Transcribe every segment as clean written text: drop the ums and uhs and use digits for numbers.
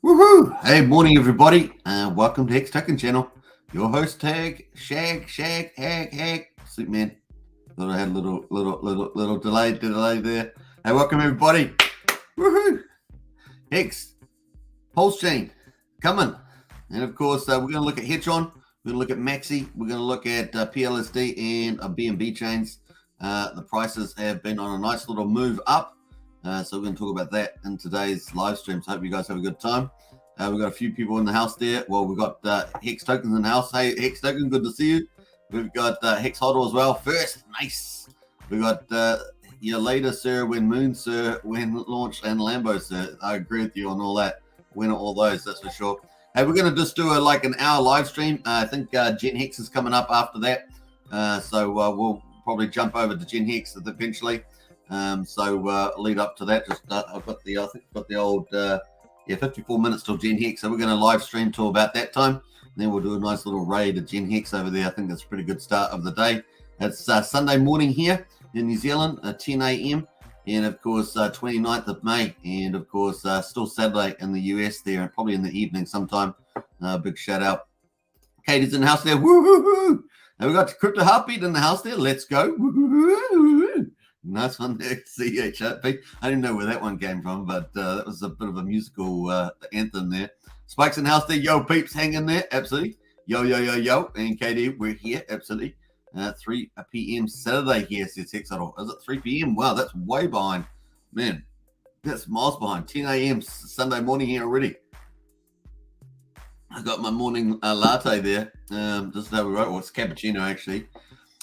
Woohoo! Hey, morning everybody, and welcome to Hex Token Channel. Your host Tag, Shag, Hag, Sleep Man. Thought I had a little delay there. Hey, welcome everybody. Woohoo! Hex, Pulsechain, coming. And of course, we're going to look at Hedron, we're going to look at Maxi, we're going to look at PLSD and BNB chains. The prices have been on a nice little move up. So we're going to talk about that in today's live stream. So I hope you guys have a good time. We've got a few people in the house there. Well, we've got Hex Tokens in the house. Hey, Hex Token, good to see you. We've got Hex Hodl as well. First, nice. We've got your later, sir, when Moon, sir, when launched, and Lambo, sir. I agree with you on all that. Win all those, that's for sure. Hey, we're going to just do an hour live stream. I think Gen Hex is coming up after that. So we'll probably jump over to Gen Hex eventually. So lead up to that, just I've got the old 54 minutes till Gen Hex, so we're going to live stream till about that time, and then we'll do a nice little raid of Gen Hex over there. I think that's a pretty good start of the day. It's Sunday morning here in New Zealand, 10 a.m. and of course 29th of May, and of course still Saturday in the US there, and probably in the evening sometime. Big shout out. Katie's in the house there. Woo-hoo-hoo! And we got Crypto Heartbeat in the house there. Let's go. Woo-hoo-hoo! Nice one there, CHRP. I didn't know where that one came from, but that was a bit of a musical anthem there. Spike's in the house there. Yo, peeps, hang in there. Absolutely. Yo. And KD, we're here. Absolutely. 3 p.m. Saturday here, says Hex Hodl. Is it 3 p.m.? Wow, that's way behind. Man, that's miles behind. 10 a.m. Sunday morning here already. I got my morning latte there. This is how we wrote. Well, it's cappuccino, actually.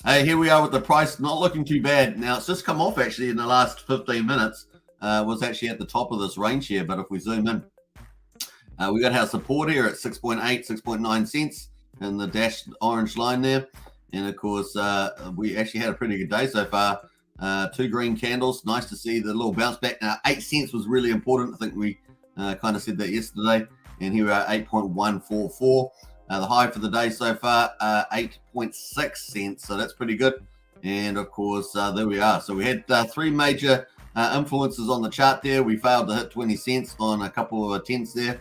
Hey, here we are with the price, not looking too bad. Now, it's just come off, actually, in the last 15 minutes. Was actually at the top of this range here, but if we zoom in, we got our support here at 6.8, 6.9 cents in the dashed orange line there. And, of course, we actually had a pretty good day so far. 2 green candles. Nice to see the little bounce back. Now, 8 cents was really important. I think we kind of said that yesterday. And here we are, 8.144. The high for the day so far, 8.6 cents. So that's pretty good. And, of course, there we are. So we had 3 major influences on the chart there. We failed to hit 20 cents on a couple of attempts there.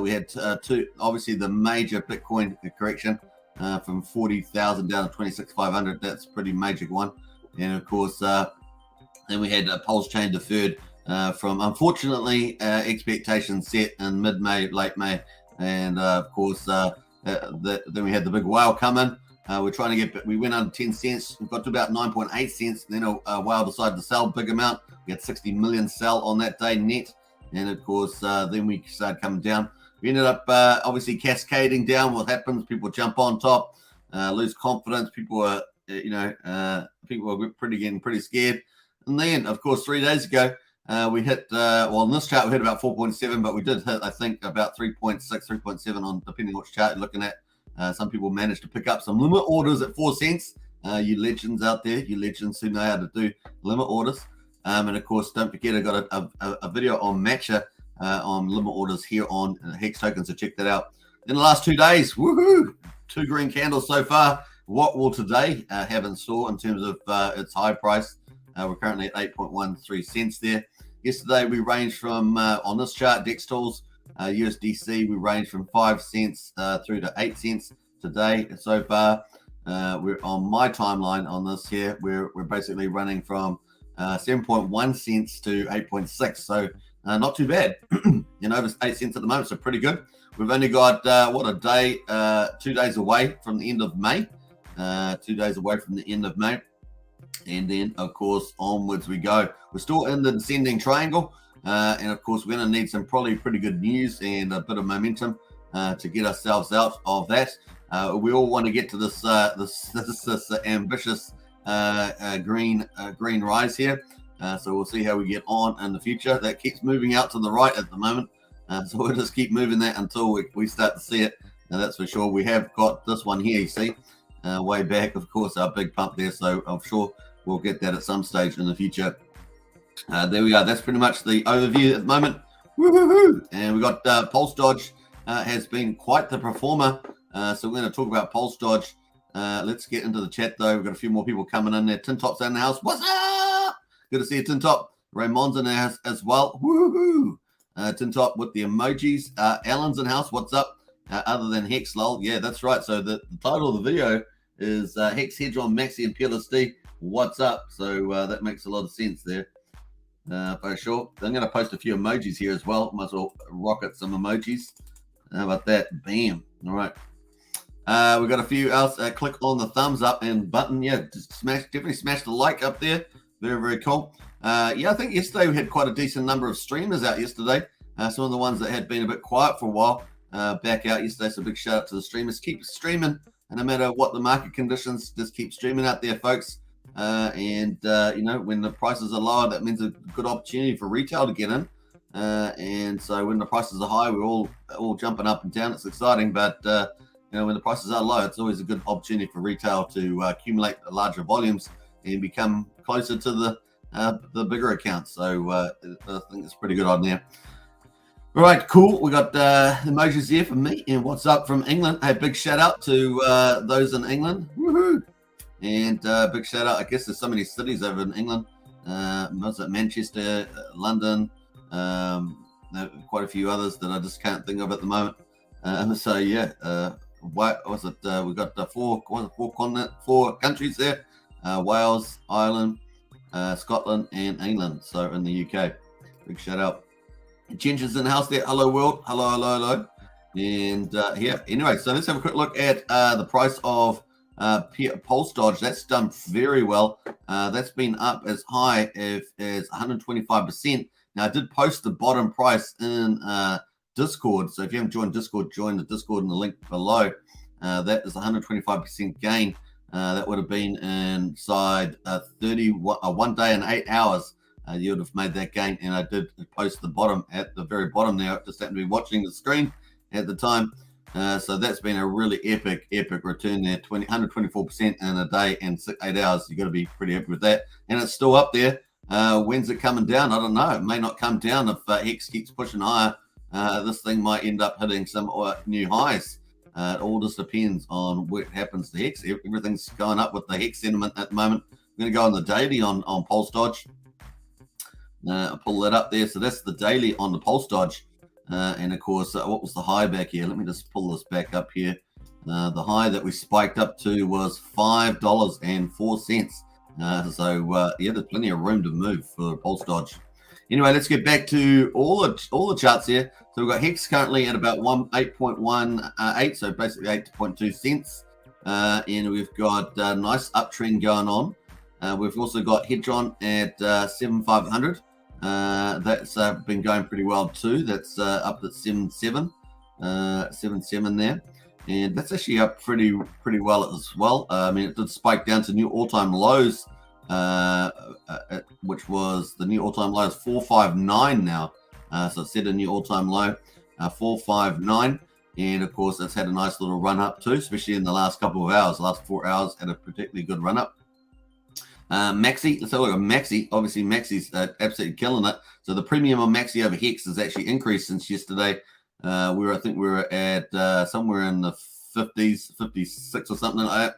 We had 2, obviously, the major Bitcoin correction from 40,000 down to 26,500. That's a pretty major one. And, of course, then we had Pulsechain deferred from, unfortunately, expectations set in mid-May, late May. And, of course, then we had the big whale come in. We're trying to we went under 10 cents. We got to about 9.8 cents. Then a whale decided to sell a big amount. We had 60 million sell on that day net. And of course, then we started coming down. We ended up obviously cascading down. What happens? People jump on top, lose confidence. People are, people are getting pretty scared. And then, of course, 3 days ago, we hit, in this chart, we hit about 4.7, but we did hit, I think, about 3.6, 3.7 on, depending on which chart you're looking at. Some people managed to pick up some limit orders at 4 cents. You legends out there, you legends who know how to do limit orders. And, of course, don't forget, I got a video on Matcha on limit orders here on Hex Token, so check that out. In the last 2 days, woohoo, 2 green candles so far. What will today have in store in terms of its high price? We're currently at 8.13 cents there. Yesterday, we ranged from, on this chart, DEX Tools, USDC, we ranged from 5 cents through to 8 cents today. So far, we're on my timeline on this here. We're basically running from 7.1 cents to 8.6. So not too bad. Over 8 cents at the moment, so pretty good. We've only got, a day, 2 days away from the end of May. 2 days away from the end of May. And then, of course, onwards we go. We're still in the descending triangle. And, of course, we're going to need some probably pretty good news and a bit of momentum to get ourselves out of that. We all want to get to this ambitious green rise here. So we'll see how we get on in the future. That keeps moving out to the right at the moment. So we'll just keep moving that until we start to see it. Now, that's for sure. We have got this one here, you see. Way back, of course, our big pump there. So I'm sure we'll get that at some stage in the future. There we are. That's pretty much the overview at the moment. Woo-hoo-hoo! And we got Pulse Dodge has been quite the performer. So we're going to talk about Pulse Dodge. Let's get into the chat, though. We've got a few more people coming in there. Tin Top's in the house. What's up? Good to see you, Tin Top. Raymond's in the house as well. Woo-hoo! tin top with the emojis. Alan's in house. What's up? Other than Hex, lol. Yeah, that's right. So the title of the video is Hex, Hedron, Maxi, and PLSD. What's up? So that makes a lot of sense there. For sure. I'm going to post a few emojis here as well. Might as well rocket some emojis. How about that? Bam. All right. We've got a few else. Click on the thumbs up and button. Yeah, just definitely smash the like up there. Very, very cool. Yeah, I think yesterday we had quite a decent number of streamers out yesterday. Some of the ones that had been a bit quiet for a while back out yesterday. So big shout out to the streamers. Keep streaming, and no matter what the market conditions, just keep streaming out there, folks. You know, when the prices are lower, that means a good opportunity for retail to get in. And so when the prices are high, we're all jumping up and down. It's exciting, but you know, when the prices are low, it's always a good opportunity for retail to accumulate larger volumes and become closer to the bigger accounts. So I think it's pretty good on there. All right, cool. We got emojis here from me and what's up from England. Hey, big shout out to those in England. Woohoo! And big shout out. I guess there's so many cities over in England. Was it Manchester, London, quite a few others that I just can't think of at the moment. So yeah, what was it? We got four countries there: Wales, Ireland, Scotland, and England. So in the UK, big shout out. Ginger's in the house there. Hello world. Hello, hello, hello. And yeah. Anyway, so let's have a quick look at the price of Pulse Dodge. That's done very well. That's been up as high as 125%. Now I did post the bottom price in Discord, so if you haven't joined Discord, join the Discord in the link below. That is 125% gain. That would have been inside 1 day and 8 hours. You would have made that gain, and I did post the bottom at the very bottom there. I just happened to be watching the screen at the time. So that's been a really epic return there. 124% in a day and 8 hours. You got to be pretty happy with that, and it's still up there. When's it coming down? I don't know. It may not come down if Hex keeps pushing higher. This thing might end up hitting some new highs. It all just depends on what happens to Hex. Everything's going up with the Hex sentiment at the moment. I'm going to go on the daily on Pulse Dodge. I'll pull that up there. So that's the daily on the Pulse Dodge. And of course, what was the high back here? Let me just pull this back up here. The high that we spiked up to was $5.04. Yeah, there's plenty of room to move for Pulse Dodge. Anyway, let's get back to all the charts here. So we've got Hex currently at about 8.18, so basically 8.2 cents. And we've got a nice uptrend going on. We've also got Hedron at 7,500. That's been going pretty well too. That's up at 7.7 there. And that's actually up pretty well as well. I mean, it did spike down to new all-time lows, which was the new all-time low is 459 now. So it set a new all-time low, 459. And of course, it's had a nice little run up too, especially in the last couple of hours. The last 4 hours had a particularly good run up. Maxi, let's have a look at Maxi. Obviously, Maxi's absolutely killing it. So the premium on Maxi over Hex has actually increased since yesterday. I think we were at somewhere in the 50s, 56 or something like that.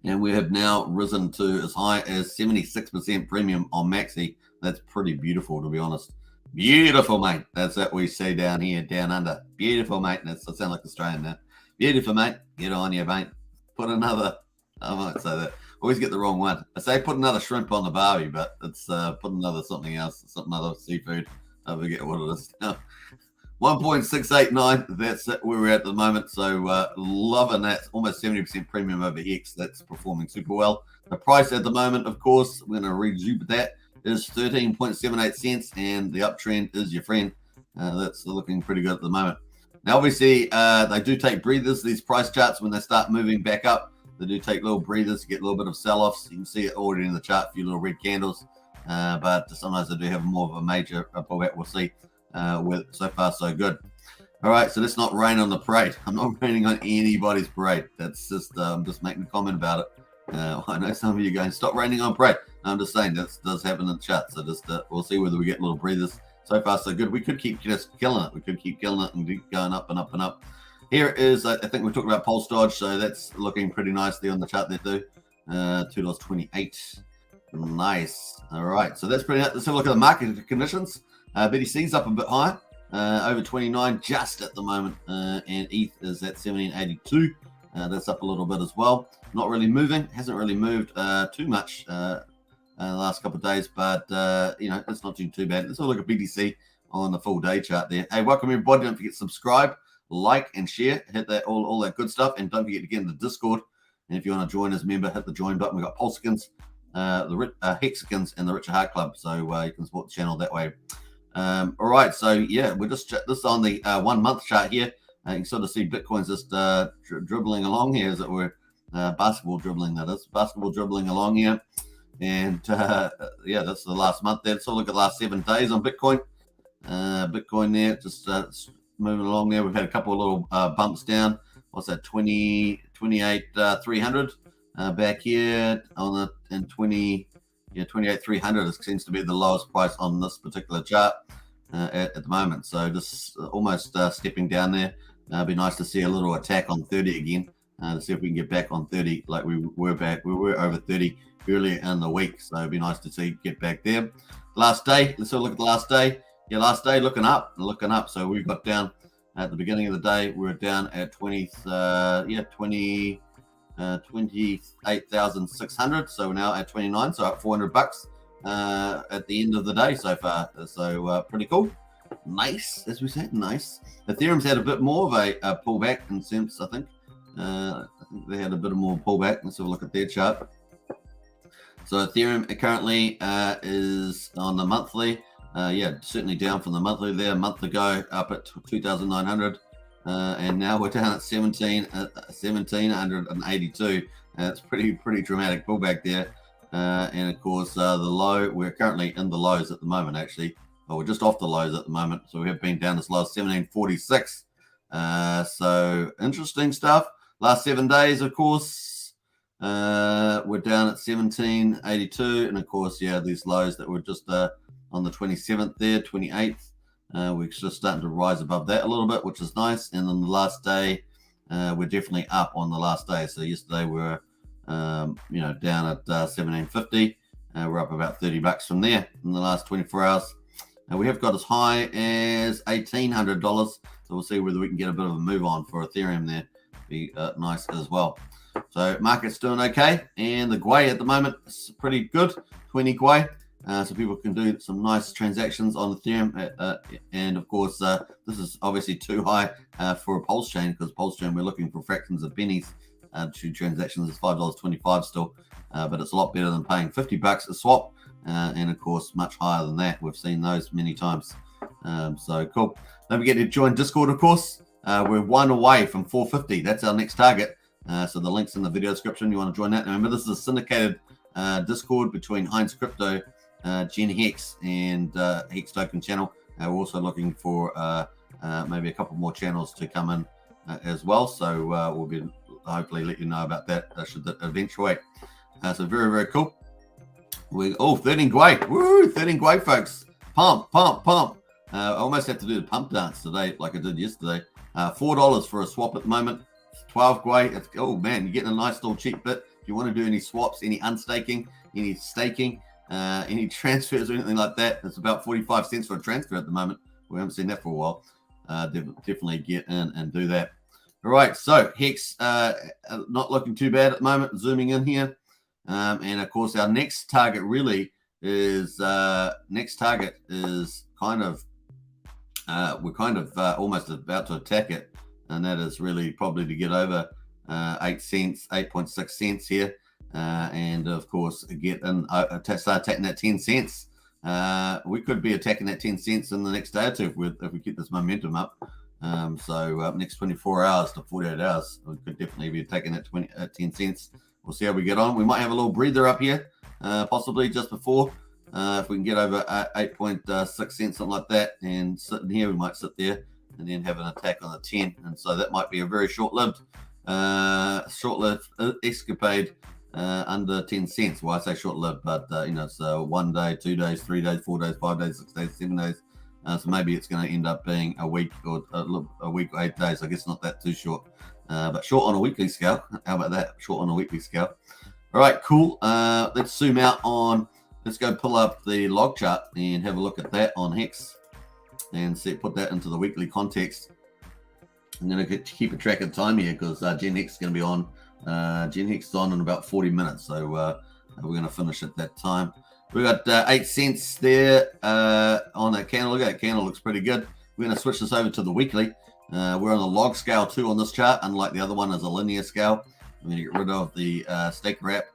And we have now risen to as high as 76% premium on Maxi. That's pretty beautiful, to be honest. Beautiful, mate. That's what we say down here, down under. Beautiful, mate. That sounds like Australian now. Beautiful, mate. Get on you, mate. Put another, I might say that. Always get the wrong one. I say put another shrimp on the barbie, but it's put another something else, some other seafood. I forget what it is now. 1.689. That's where we're at the moment. So loving that. Almost 70% premium over Hex. That's performing super well. The price at the moment, of course, we're going to rejuve that, is 13.78 cents, and the uptrend is your friend. That's looking pretty good at the moment. Now, obviously, they do take breathers, these price charts, when they start moving back up. They do take little breathers, get a little bit of sell-offs. You can see it already in the chart, a few little red candles. But sometimes they do have more of a major pullback. We'll see. So far, so good. All right, so let's not rain on the parade. I'm not raining on anybody's parade. That's just, I'm just making a comment about it. I know some of you are going, stop raining on parade. I'm just saying that does happen in the chat. So just we'll see whether we get little breathers. So far, so good. We could keep just killing it. We could keep killing it and keep going up and up and up. Here is, I think we're talking about Pulse Dodge, so that's looking pretty nicely on the chart there too. $2.28. Nice. All right, so that's pretty nice. Let's have a look at the market conditions. BTC's up a bit higher, over 29 just at the moment, and ETH is at 1782. That's up a little bit as well. Not really moving, hasn't really moved too much the last couple of days, but it's not too bad. Let's have a look at BTC on the full day chart there. Hey, welcome everybody. Don't forget to subscribe, like, and share. Hit that all that good stuff, and don't forget to get in the Discord. And if you want to join as a member, hit the join button. We've got Pulsechains, the Hexicans, and the Richard Heart Club, so you can support the channel that way. All right, so yeah, we're just this on the 1 month chart here. You can sort of see Bitcoin's just dribbling along here, as it were. Basketball dribbling, that is. Basketball dribbling along here. And yeah, that's the last month there. So look at the last 7 days on Bitcoin. Bitcoin there, just moving along there. We've had a couple of little bumps down. What's that? 28,300 back here on the 28,300. It seems to be the lowest price on this particular chart at the moment. So just almost stepping down there. It'd be nice to see a little attack on 30 again to see if we can get back on 30 like we were back. We were over 30 earlier in the week, so it'd be nice to see get back there. Last day, let's have a look at the last day. Yeah, last day looking up. So we got down at the beginning of the day. We were down at 28,600. So we're now at 29. So up $400 at the end of the day so far. So pretty cool. Nice, as we said, nice. Ethereum's had a bit more of a pullback in sense, I think. I think they had a bit more pullback. Let's have a look at their chart. So Ethereum currently is on the monthly. Yeah, certainly down from the monthly there. A month ago, up at 2,900. And now we're down at 1,782. It's pretty dramatic pullback there. And of course, the low, we're currently in the lows at the moment, actually. Well, we're just off the lows at the moment. So we have been down as low as 1746. So interesting stuff. Last 7 days, of course, we're down at 1782. And of course, yeah, these lows that were just on the 27th there, 28th. We're just starting to rise above that a little bit, which is nice. And then the last day, we're definitely up on the last day. So yesterday we were, down at 1750. We're up about $30 from there in the last 24 hours. We have got as high as $1,800. So we'll see whether we can get a bit of a move on for Ethereum there. Be nice as well. So market's doing okay. And the Gwei at the moment is pretty good, 20 Gwei. So people can do some nice transactions on Ethereum. And of course, this is obviously too high for a Pulsechain, because Pulsechain, we're looking for fractions of pennies. To transactions is $5.25 still. But it's a lot better than paying $50 a swap. And of course, much higher than that. We've seen those many times. So cool. Don't forget to join Discord, of course. We're 1 away from 450. That's our next target. So the link's in the video description. You want to join that. Remember, this is a syndicated Discord between Heinz Crypto, Gen Hex, and Hex Token channel. We're also looking for maybe a couple more channels to come in as well. So we'll be hopefully let you know about that should that eventuate. So very cool. 13 Gwei. Woo, 13 Gwei, folks. Pump. I almost have to do the pump dance today like I did yesterday. $4 for a swap at the moment. 12 Gwei. Oh man, you're getting a nice little cheap bit. If you want to do any swaps, any unstaking, any staking, any transfers or anything like that, it's about 45 cents for a transfer at the moment. We haven't seen that for a while. Definitely get in and do that. All right, so Hex not looking too bad at the moment. Zooming in here. And of course, our next target really is we're kind of almost about to attack it, and that is really probably to get over 8.6 cents here, and of course get in start attacking that 10 cents. We could be attacking that 10 cents in the next day or two if we keep this momentum up. So next 24 hours to 48 hours, we could definitely be attacking that 10 cents. We'll see how we get on. We might have a little breather up here, possibly just before. If we can get over 8.6 cents, something like that, and sitting here, we might sit there and then have an attack on the 10. And so that might be a very short-lived escapade under 10 cents. Well, I say short-lived, but so 1 day, 2 days, 3 days, 4 days, 5 days, 6 days, 7 days. So maybe it's going to end up being a week or 8 days. I guess not that too short, but short on a weekly scale. How about that? Short on a weekly scale. All right, cool. Let's zoom out on. Let's go pull up the log chart and have a look at that on Hex. and put that into the weekly context. I'm going to keep a track of time here because Gen Hex is going to be on. Gen Hex is on in about 40 minutes, so we're going to finish at that time. We got 8 cents there on that candle. Look at that candle, looks pretty good. We're going to switch this over to the weekly. We're on the log scale too on this chart, unlike the other one is a linear scale. I'm going to get rid of the stake wrap,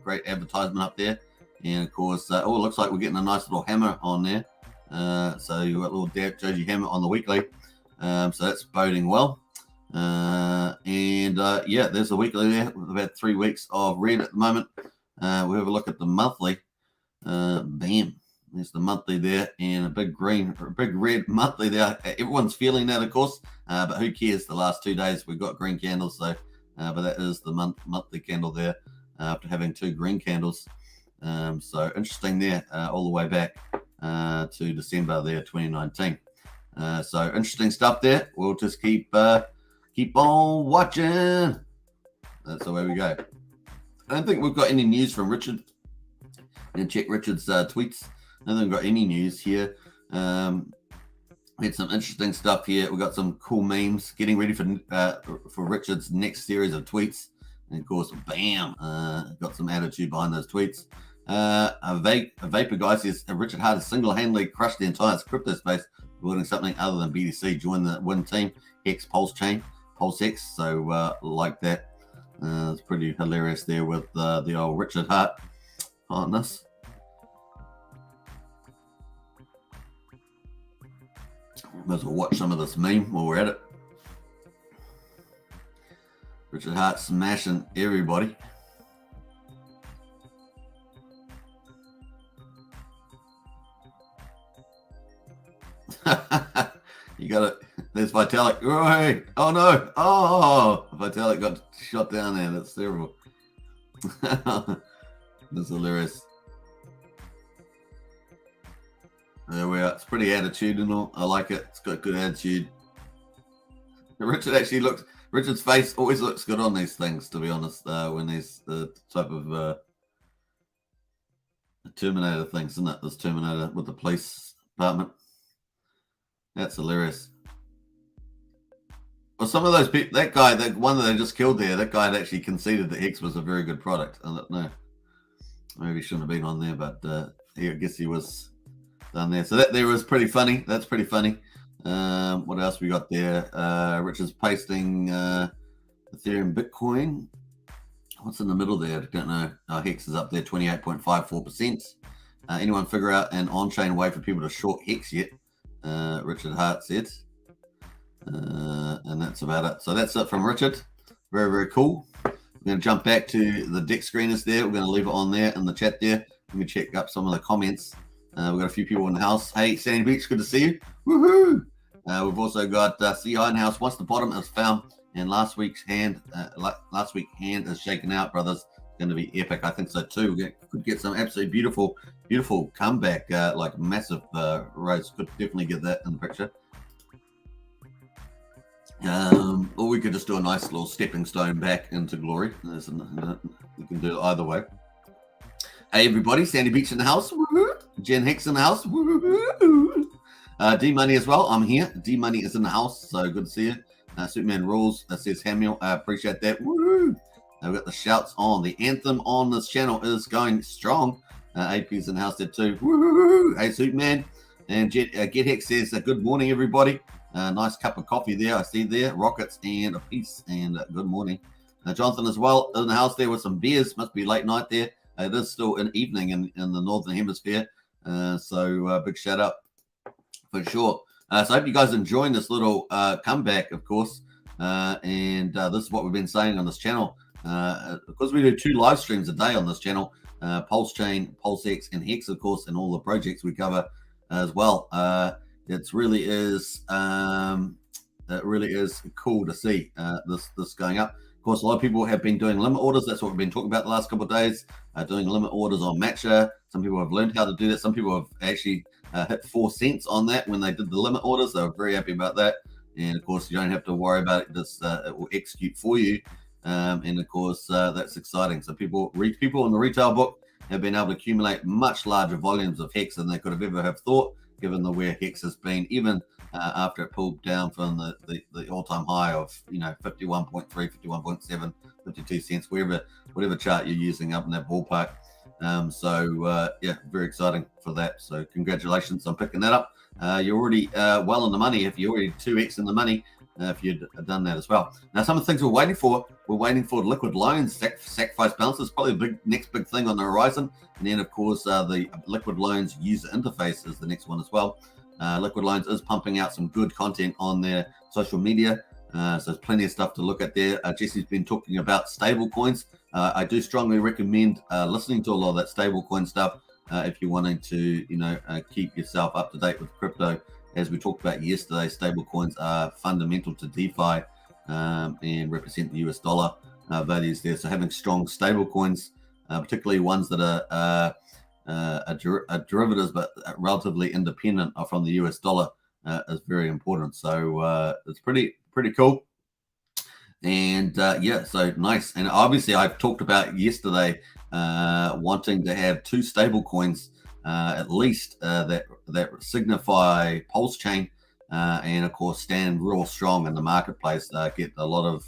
great advertisement up there. And of course, it looks like we're getting a nice little hammer on there. So you've got a little doji hammer on the weekly. So that's boding well. Yeah, there's the weekly there with about 3 weeks of red at the moment. We have a look at the monthly. Bam. There's the monthly there and a big green, or a big red monthly there. Everyone's feeling that, of course, but who cares? The last 2 days we've got green candles, so but that is the monthly candle there after having 2 green candles. So interesting there, all the way back to December there, 2019. So interesting stuff there. We'll just keep on watching. That's the way we go. I don't think we've got any news from Richard. And check Richard's tweets. I haven't got any news here. We had some interesting stuff here. We got some cool memes. Getting ready for Richard's next series of tweets. And of course, bam, got some attitude behind those tweets. A vapor guy says Richard Hart has single-handedly crushed the entire crypto space, building something other than BTC. Join the win team, Hex Pulsechain, Pulsechain. So like that. It's pretty hilarious there with the old Richard Hart on this. Might as well watch some of this meme while we're at it. Richard Hart smashing everybody. You got it. There's Vitalik. Oh, hey. Oh no. Oh, Vitalik got shot down there. That's terrible. That's hilarious. There we are. It's pretty attitudinal. I like it. It's got good attitude. Richard's face always looks good on these things, to be honest, when there's the type of Terminator things, isn't it? This Terminator with the police department. That's hilarious. Well, some of those people, that guy, that one that they just killed there, that guy had actually conceded that Hex was a very good product. I don't know. Maybe he shouldn't have been on there, but I guess he was done there. So that there was pretty funny. That's pretty funny. What else we got there? Richard's pasting Ethereum Bitcoin. What's in the middle there? I don't know. Hex is up there, 28.54%. Anyone figure out an on-chain way for people to short Hex yet? Richard Hart said. And that's about it. So that's it from Richard. Very, very cool. We're going to jump back to the deck screeners there. We're going to leave it on there in the chat there. Let me check up some of the comments. We've got a few people in the house. Hey, Sandy Beach, good to see you. Woohoo! We've also got CI in the house. Once the bottom is found, and last week's hand is shaken out, brothers. It's going to be epic. I think so too. We could get some absolutely beautiful, beautiful comeback, like massive race. Could definitely get that in the picture. Or we could just do a nice little stepping stone back into glory. We can do it either way. Hey everybody, Sandy Beach in the house. Woo-hoo. Gen Hex in the house. Woo-hoo. D Money as well. I'm here. D Money is in the house, so good to see you. Superman Rules says Samuel. I appreciate that. Woo! We've got the shouts on. The anthem on this channel is going strong. AP's in the house there too. Woo! Hey Superman. And Get Hex says good morning everybody. Nice cup of coffee there. I see there. Rockets and a piece. And good morning. Jonathan as well in the house there with some beers. Must be late night there. It is still an evening in the Northern Hemisphere. So big shout out for sure. So I hope you guys enjoying this little comeback, of course. And this is what we've been saying on this channel. Because we do 2 live streams a day on this channel, Pulsechain, PulseX, and Hex, of course, and all the projects we cover as well. It really is cool to see this going up. Of course, a lot of people have been doing limit orders. That's what we've been talking about the last couple of days, doing limit orders on Matcha. Some people have learned how to do that. Some people have actually hit 4 cents on that when they did the limit orders. They were very happy about that. And of course, you don't have to worry about it. Just it will execute for you. And of course, that's exciting. So people in the retail book have been able to accumulate much larger volumes of Hex than they could have ever have thought. given the where Hex has been, even after it pulled down from the all-time high of 51.3, 51.7, 52 cents, whatever chart you're using up in that ballpark. Yeah, very exciting for that. So congratulations on picking that up. You're already well in the money. If you're already 2x in the money, if you'd done that as well. Now, some of the things we're waiting for liquid loans, sacrifice balances, probably the next big thing on the horizon. And then, of course, the liquid loans user interface is the next one as well. Liquid loans is pumping out some good content on their social media. So there's plenty of stuff to look at there. Jesse's been talking about stable coins. I do strongly recommend listening to a lot of that stable coin stuff if you're wanting to, keep yourself up to date with crypto. As we talked about yesterday, stable coins are fundamental to DeFi and represent the US dollar values there. So having strong stable coins, particularly ones that are derivatives but relatively independent from the US dollar, is very important. So it's pretty cool. And so nice. And obviously I've talked about yesterday wanting to have two stable coins at least that signify Pulsechain and of course stand real strong in the marketplace, get a lot of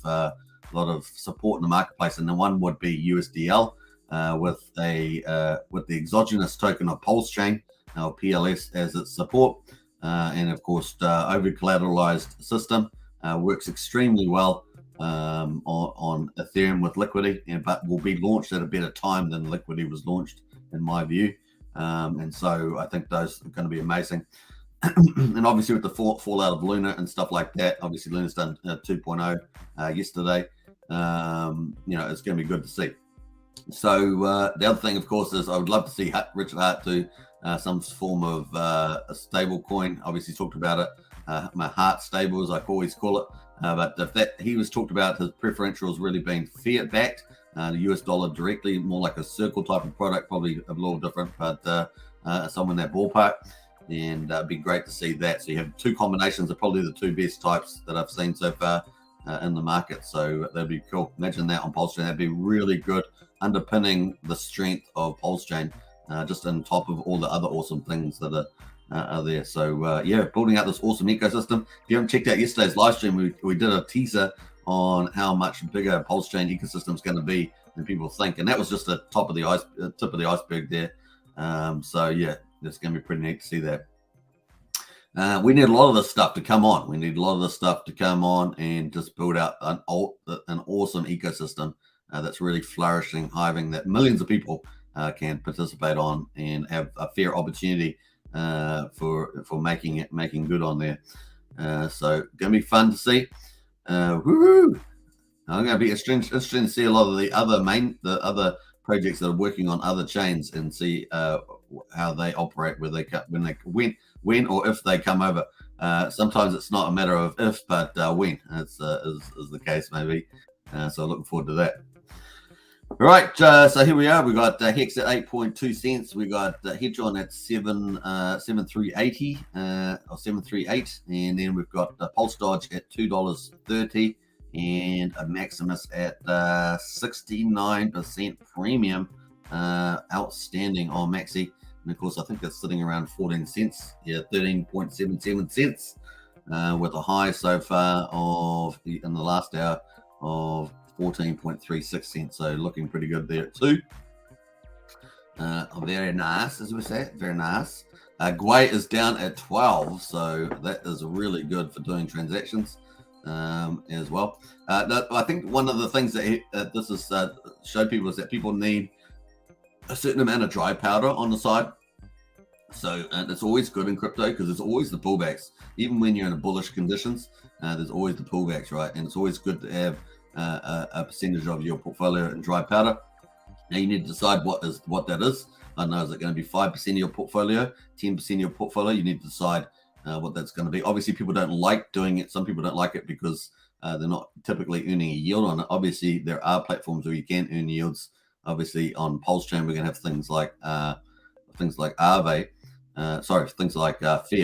support in the marketplace. And the one would be USDL with the exogenous token of Pulsechain, or PLS, as its support, and of course over collateralized system, works extremely well on Ethereum with Liquidity, but will be launched at a better time than Liquidity was launched, in my view. And so I think those are going to be amazing. And obviously with the fallout of Luna and stuff like that, obviously Luna's done 2.0 yesterday. It's going to be good to see. So the other thing, of course, is I would love to see Richard Hart do some form of a stable coin. Obviously talked about it, my Hart stable, as I always call it. But if that, he was talked about his preferentials really being fiat backed, the US dollar directly, more like a circle type of product, probably a little different, but somewhere in that ballpark. And it'd be great to see that. So you have two combinations of probably the two best types that I've seen so far in the market. So that'd be cool. Imagine that on Pulsechain. That'd be really good, underpinning the strength of Pulsechain, just on top of all the other awesome things that are there. So building out this awesome ecosystem. If you haven't checked out yesterday's live stream, we did a teaser on how much bigger Pulsechain ecosystem is going to be than people think, and that was just the tip of the iceberg there. It's going to be pretty neat to see that. We need a lot of this stuff to come on. We need a lot of this stuff to come on and just build out an awesome ecosystem that's really flourishing, hiving, that millions of people can participate on and have a fair opportunity for making good on there. So going to be fun to see. Woohoo! I'm going to be interesting to see a lot of the other projects that are working on other chains and see how they operate, when or if they come over. Sometimes it's not a matter of if, but when. That's is the case maybe. So looking forward to that. All right, so here we are. We got Hex at 8.2 cents. We got Hedron at 7.380 or 7.38, and then we've got Pulse Dodge at $2.30, and a Maximus at 69% premium, outstanding on Maxi. And of course, I think that's sitting around 14 cents. Yeah, 13.77 cents, with a high so far in the last hour of 14.36 cents. So looking pretty good there too. Very nice, as we say, very nice. Gwei is down at 12, so that is really good for doing transactions as well. I think one of the things that this is show people is that people need a certain amount of dry powder on the side. So it's always good in crypto because there's always the pullbacks. Even when you're in a bullish conditions, there's always the pullbacks, right? And it's always good to have a percentage of your portfolio in dry powder. Now you need to decide what that is. I don't know, is it going to be 5% of your portfolio, 10% of your portfolio? You need to decide what that's going to be. Obviously, people don't like doing it. Some people don't like it because they're not typically earning a yield on it. Obviously, there are platforms where you can earn yields. Obviously, on Pulsechain, we're going to have things like Aave. Things like Fiat,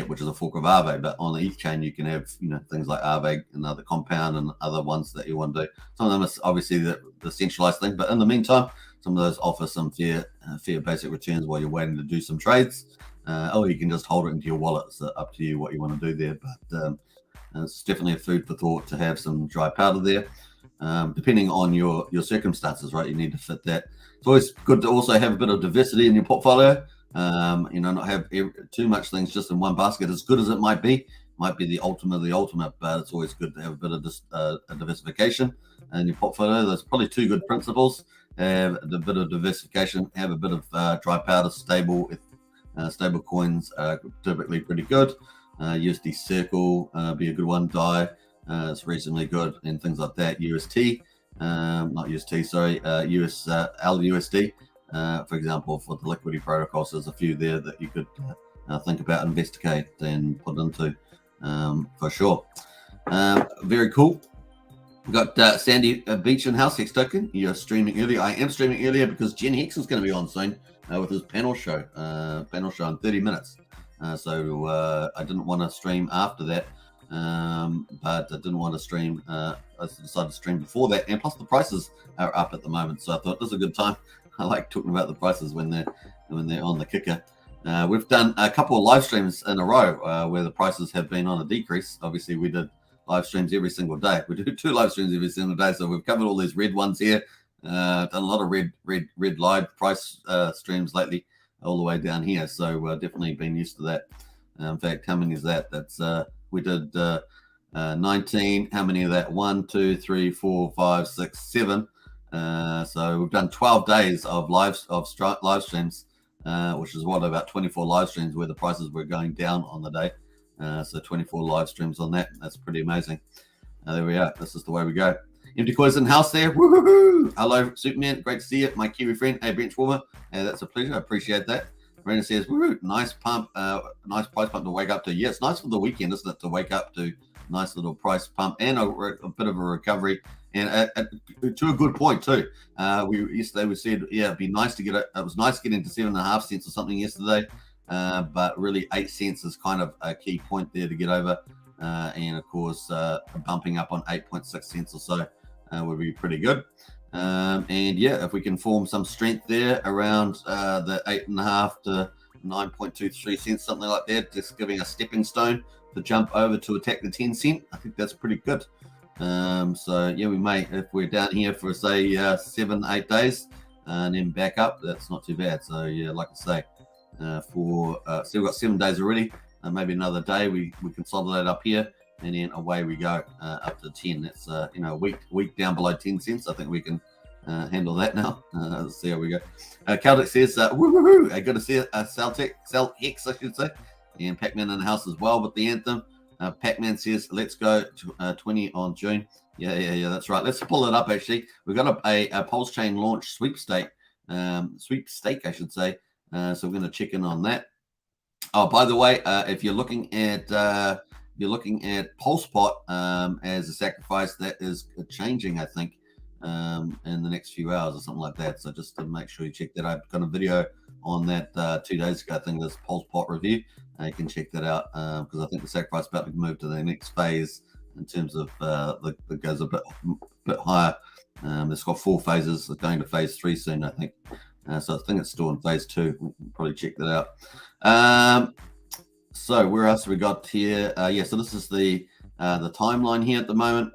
which is a fork of Aave. But on the ETH chain, you can have things like Aave and other Compound and other ones that you want to do. Some of them are obviously the centralized thing, but in the meantime, some of those offer some fair basic returns while you're waiting to do some trades. or you can just hold it into your wallet. It's up to you what you want to do there. But it's definitely a food for thought to have some dry powder there. Depending on your circumstances, right? You need to fit that. It's always good to also have a bit of diversity in your portfolio. Not have too much things just in one basket. As good as it might be the ultimate, but it's always good to have a bit of diversification in your portfolio. There's probably two good principles: have a bit of diversification, have a bit of dry powder, stable coins are typically pretty good. USD Circle be a good one. DAI it's reasonably good, and things like that. UST, not UST, sorry, LUSD. For example, for the liquidity protocols, there's a few there that you could think about, investigate, and put into for sure. Very cool. We've got Sandy Beach in house, Hex Token. You're streaming earlier. I am streaming earlier because Jen Hex is going to be on soon with his panel show in 30 minutes. So I didn't want to stream after that, but I didn't want to stream. I decided to stream before that, and plus the prices are up at the moment, so I thought this is a good time. I like talking about the prices when they're on the kicker. We've done a couple of live streams in a row where the prices have been on a decrease. Obviously, we did live streams every single day. We do 2 live streams every single day, so we've covered all these red ones here. Done a lot of red live price streams lately, all the way down here. So definitely been used to that. In fact, how many is that? That's we did 19. How many of that? 1, 2, 3, 4, 5, 6, 7. So we've done 12 days of live streams, which is what, about 24 live streams where the prices were going down on the day. So 24 live streams on that. That's pretty amazing. There we are. This is the way we go. Empty coins in house there. Woohoo! Hello, Superman. Great to see you. My Kiwi friend. Hey, Benchwarmer. That's a pleasure. I appreciate that. Marina says, woohoo! Nice pump. Nice price pump to wake up to. Yeah, it's nice for the weekend, isn't it? To wake up to nice little price pump and a bit of a recovery. And to a good point too. Yesterday we said, yeah, it'd be nice to get it. It was nice getting to 7.5 cents or something yesterday. But really 8 cents is kind of a key point there to get over. And of course, bumping up on 8.6 cents or so would be pretty good. And yeah, if we can form some strength there around the 8.5 to 9.23 cents, something like that, just giving a stepping stone to jump over to attack the 10 cent, I think that's pretty good. So yeah, we may, if we're down here for say 7-8 days and then back up, that's not too bad. So yeah, like I say, so we've got 7 days already, maybe another day we consolidate up here, and then away we go up to 10. That's a week down below 10 cents. I think we can handle that now. Let's see how we go. Celtic says woo. I got to see Cell Hex, I should say, and Pac-Man in the house as well with the anthem. Pac-Man says let's go 20 on June. Yeah, that's right. Let's pull it up. Actually, we've got a Pulsechain launch sweepstake, I should say. So we're going to check in on that. Oh, by the way, if you're looking at Pulsepot as a sacrifice, that is changing, I think, in the next few hours or something like that. So just to make sure you check that out. I've got a video on that 2 days ago. I think this Pulsepot review. You can check that out because I think the sacrifice is about to move to the next phase in terms of that goes a bit higher. It's got 4 phases. It's going to phase 3 soon, I think. So I think it's still in phase 2. We'll probably check that out. So where else have we got here? Yeah, so this is the timeline here at the moment.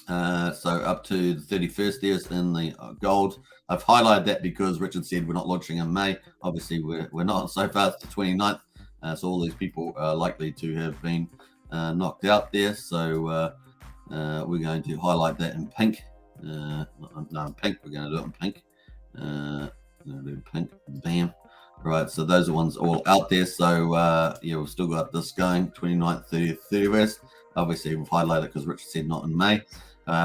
So up to the 31st there's in the gold. I've highlighted that because Richard said we're not launching in May. Obviously, we're not so far. It's the 29th. So all these people are likely to have been knocked out there. So we're going to highlight that in pink. No, in pink. We're going to do it in pink. I'm going to do pink. Bam. Right, so those are ones all out there. So yeah, we've still got this going, 29th, 30th, 31st. Obviously, we've highlighted it because Richard said not in May,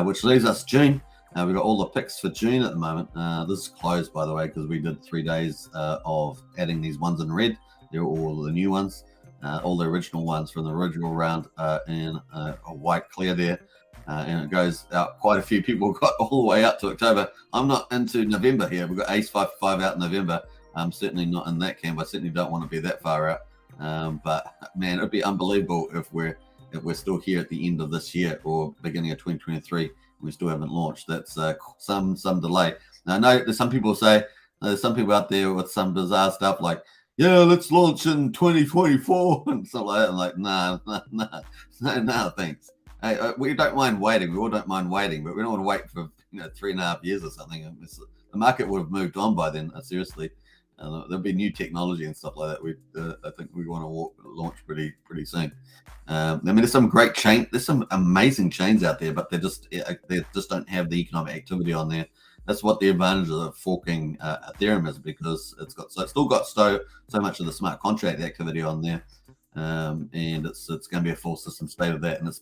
which leaves us June. We've got all the picks for June at the moment. This is closed, by the way, because we did 3 days of adding these ones in red. They're all the new ones, all the original ones from the original round in a white clear there. And it goes out. Quite a few people got all the way up to October. I'm not into November here. We've got Ace 5 out in November. I'm certainly not in that camp. I certainly don't want to be that far out. But man, it'd be unbelievable if we're still here at the end of this year or beginning of 2023 and we still haven't launched. That's some delay. Now I know there's some people say there's some people out there with some bizarre stuff like yeah, let's launch in 2024 and stuff like that. I'm like, no, thanks. Hey, we don't mind waiting. We all don't mind waiting, but we don't want to wait for 3.5 years or something. The market would have moved on by then. Seriously, there'll be new technology and stuff like that. I think we want to launch pretty soon. I mean, there's some great chain. There's some amazing chains out there, but they just don't have the economic activity on there. That's what the advantage of forking Ethereum is, because still got so much of the smart contract activity on there, and it's going to be a full system state of that, and it's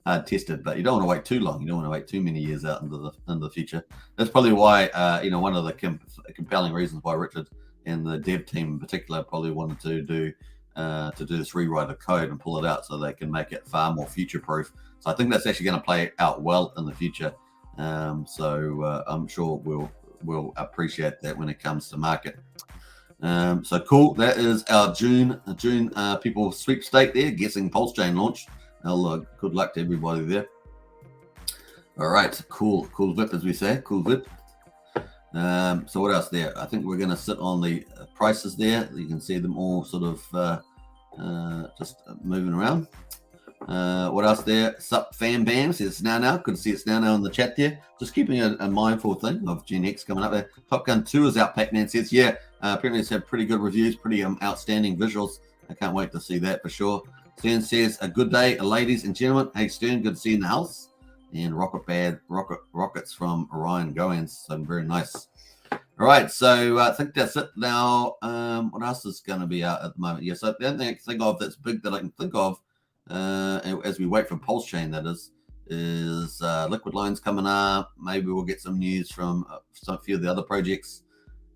hard tested. But you don't want to wait too long. You don't want to wait too many years out into the future. That's probably why one of the compelling reasons why Richard and the dev team in particular probably wanted to do this rewrite of code and pull it out so they can make it far more future proof. So I think that's actually going to play out well in the future. So I'm sure we'll appreciate that when it comes to market. So cool. That is our June people sweepstake there, guessing Pulsechain launch. Good luck to everybody there. All right, cool whip, as we say, cool whip. So what else there? I think we're going to sit on the prices there. You can see them all sort of just moving around. What else there? Sup Fam Bam says it's now. Good to see it's now in the chat there. Just keeping a mindful thing of Gen X coming up there. Top Gun 2 is out. Pac-Man says, yeah, apparently it's had pretty good reviews, pretty outstanding visuals. I can't wait to see that for sure. Stern says, a good day, ladies and gentlemen. Hey, Stern, good to see you in the house. And rockets from Orion Goins. So very nice. All right, so I think that's it now. What else is going to be out at the moment? Yes, the only thing I can think of that's big that I can think of, as we wait for Pulsechain, that is Liquid Loans coming up. Maybe we'll get some news from a few of the other projects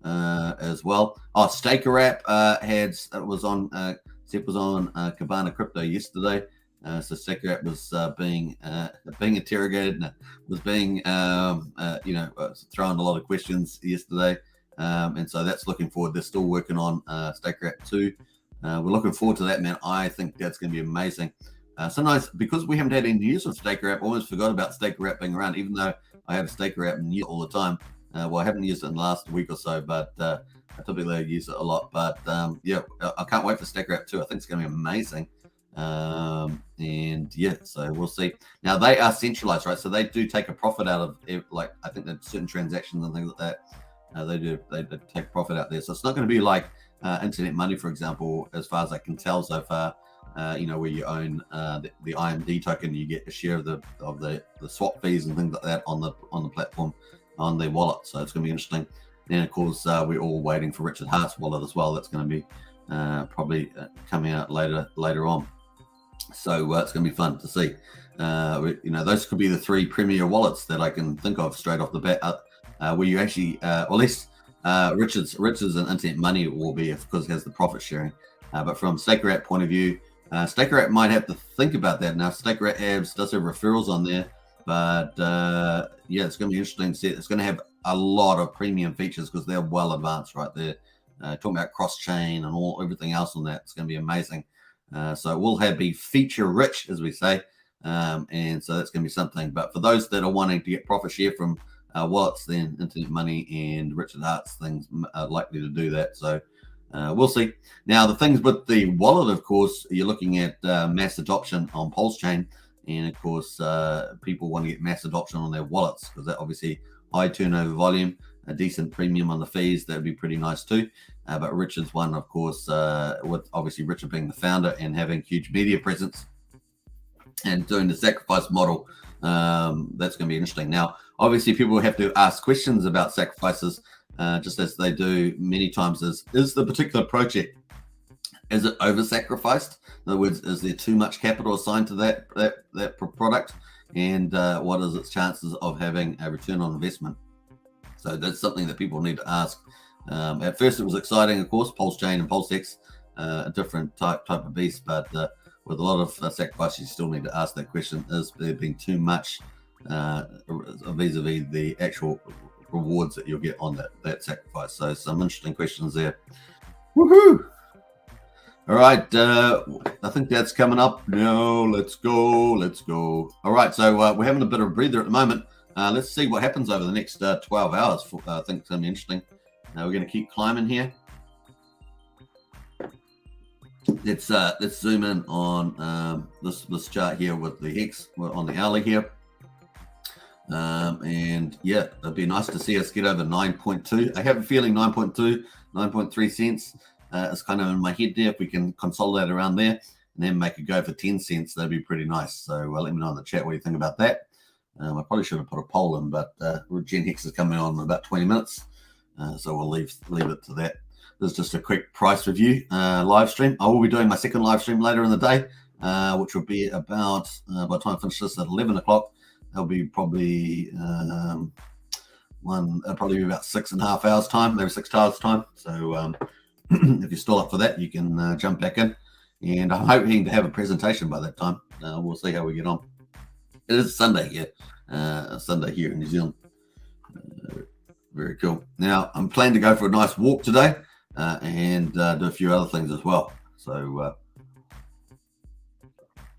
as well. Staker app was on Cabana Crypto yesterday. So Staker app was being interrogated, and was being thrown a lot of questions yesterday, and so that's looking forward. They're still working on Staker app 2. We're looking forward to that, man. I think that's going to be amazing. Sometimes, because we haven't had any news of Staker app, I almost forgot about Staker app being around, even though I have a Staker app in use all the time. Well, I haven't used it in the last week or so, but I typically use it a lot. But yeah, I can't wait for Staker app 2. I think it's going to be amazing. And yeah, so we'll see. Now they are centralized, right? So they do take a profit out of, like, I think that certain transactions and things like that. They take profit out there. So it's not going to be like internet money, for example, as far as I can tell so far. Where you own the IMD token, you get a share of the swap fees and things like that on the platform, on the wallet. So it's going to be interesting. And of course, we're all waiting for Richard Hart's wallet as well. That's going to be probably coming out later on. So it's going to be fun to see. Those could be the 3 premier wallets that I can think of straight off the bat, where you actually, or at least Richard's and Internet Money will be, because it has the profit sharing. But from Staker app point of view, Staker app might have to think about that. Now, Staker app does have referrals on there, but yeah, it's going to be interesting to see. It's going to have a lot of premium features because they're well advanced right there. Talking about cross-chain and everything else on that. It's going to be amazing. So it will be feature rich, as we say, and so that's going to be something. But for those that are wanting to get profit share from wallets, then Internet Money and Richard Hart's things are likely to do that. So we'll see. Now, the things with the wallet, of course, you're looking at mass adoption on Pulsechain, and of course, people want to get mass adoption on their wallets because that obviously high turnover volume, a decent premium on the fees. That would be pretty nice too. But Richard's one, of course, with obviously Richard being the founder and having huge media presence and doing the sacrifice model, that's going to be interesting. Now, obviously, people have to ask questions about sacrifices, just as they do many times. Is the particular project, is it over-sacrificed? In other words, is there too much capital assigned to that product? And what is its chances of having a return on investment? So that's something that people need to ask. At first, it was exciting, of course, Pulsechain and Pulsex, a different type of beast, but with a lot of sacrifice, you still need to ask that question: is there being too much vis-a-vis the actual rewards that you'll get on that sacrifice? So some interesting questions there. Woohoo! All right, I think that's coming up. No, let's go. All right, so we're having a bit of a breather at the moment. Let's see what happens over the next 12 hours. I think it's going to be interesting. We're going to keep climbing here. let's zoom in on this chart here with the Hex on the hourly here. And yeah, it'd be nice to see us get over 9.2. I have a feeling 9.2, 9.3 cents is kind of in my head there. If we can consolidate around there and then make it go for 10 cents, that'd be pretty nice. So let me know in the chat what you think about that. I probably should have put a poll in, but Gen Hex is coming on in about 20 minutes. So we'll leave it to that. This is just a quick price review live stream. I will be doing my second live stream later in the day, which will be about, by the time I finish this at 11 o'clock, there'll be probably probably about 6.5 hours time, maybe 6 hours time. So if you're still up for that, you can jump back in. And I'm hoping to have a presentation by that time. We'll see how we get on. It is Sunday here, Sunday here in New Zealand. Very cool. Now, I'm planning to go for a nice walk today and do a few other things as well. So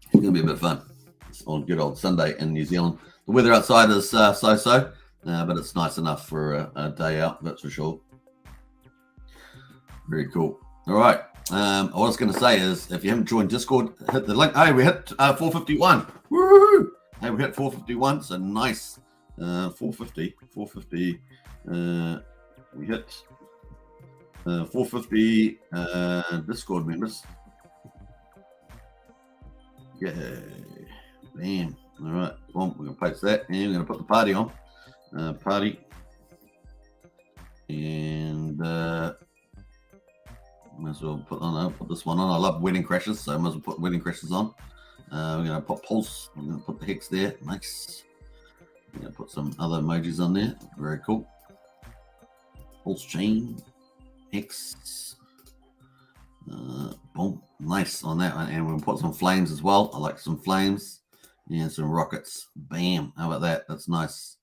it's going to be a bit of fun. It's on good old Sunday in New Zealand. The weather outside is so-so, but it's nice enough for a day out, that's for sure. Very cool. All right. What I was going to say is, if you haven't joined Discord, hit the link. Hey, we hit 451. Woo! Hey, we hit 451, so nice. 450. We hit 450 Discord members. Yay. Bam. All right. Well, we're going to post that, and we're going to put the party on. Party. And might as well put this one on. I love wedding crashes, so I might as well put wedding crashes on. We're going to put Pulse. We're going to put the Hex there. Nice. We're going to put some other emojis on there. Very cool. Pulsechain. Hex. Boom. Nice on that one. And we'll put some flames as well. I like some flames. And some rockets. Bam. How about that? That's nice.